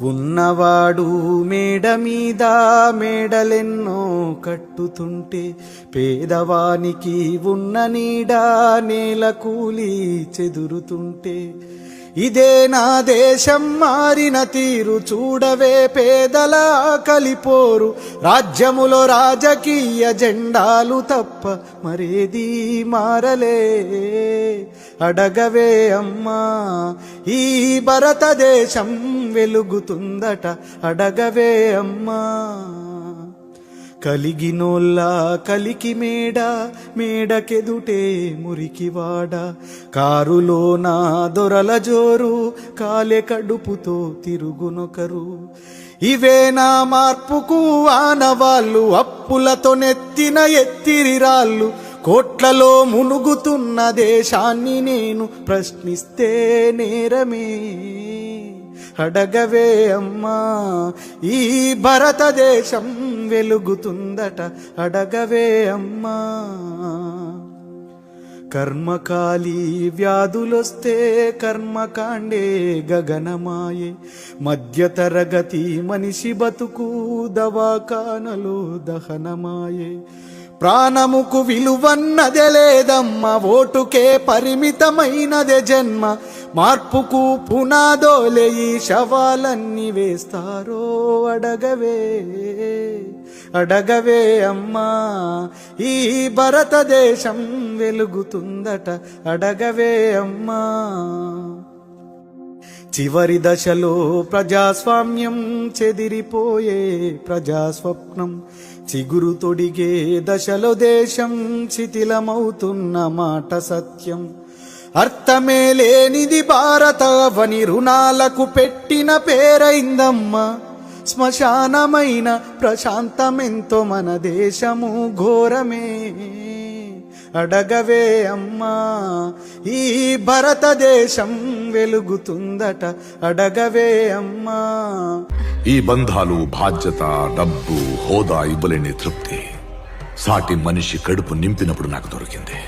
ఉన్నవాడు మేడ మీద మేడలెన్నో కట్టుతుంటే, పేదవానికి ఉన్న నీడ నేల కూలి చెదురుతుంటే, ఇదే నా దేశం మారిన తీరు చూడవే పేదల కలిపోరు, రాజ్యములో రాజకీయ జెండాలు తప్ప మరేది మారలే. అడగవే అమ్మా ఈ భారతదేశం వెలుగుతుందట, అడగవే అమ్మా. కలిగినోళ్ళ కలికి మేడ, మేడకెదుటే మురికివాడ, కారులోన దొరల జోరు, కాలే కడుపుతో తిరుగునొకరు. ఇవే నా మార్పుకు ఆనవాళ్ళు, అప్పులతో నెత్తిన ఎత్తిరిరాళ్ళు, కోట్లలో మునుగుతున్న దేశాన్ని నేను ప్రశ్నిస్తే నేరమే. అడగవే అమ్మా ఈ భారతదేశం వెలుగుతుందట, అడగవే అమ్మా. కర్మకాలి వ్యాధులొస్తే కర్మకాండే గగనమాయే, మధ్యతరగతి మనిషి బతుకు దవాఖానలో దహనమాయే. ప్రాణముకు విలువన్నదే లేదమ్మ, ఓటుకే పరిమితమైనదే జన్మ, మార్పుకు పునాదోలే ఈ శవాలన్నీ వేస్తారో. అడగవే అడగవే అమ్మా ఈ భారతదేశం వెలుగుతుందట, అడగవే అమ్మా. చివరి దశలో ప్రజాస్వామ్యం చెదిరిపోయే ప్రజాస్వప్నం, చిగురు తొడిగే దశలో దేశం శిథిలమవుతున్న మాట సత్యం. అర్థమే లేనిది భారతవని రుణాలకు పెట్టిన పేరైందమ్మా, శ్మశానమైన ప్రశాంతమెంతో మన దేశము ఘోరమే. అడగవే అమ్మా ఈ భారతదేశం వెలుగుతుందట, అడగవే అమ్మా. ఈ బంధాలు, బాధ్యత, డబ్బు, హోదా ఇవ్వలేని తృప్తి సాటి మనిషి కడుపు నింపినప్పుడు నాకు దొరికింది.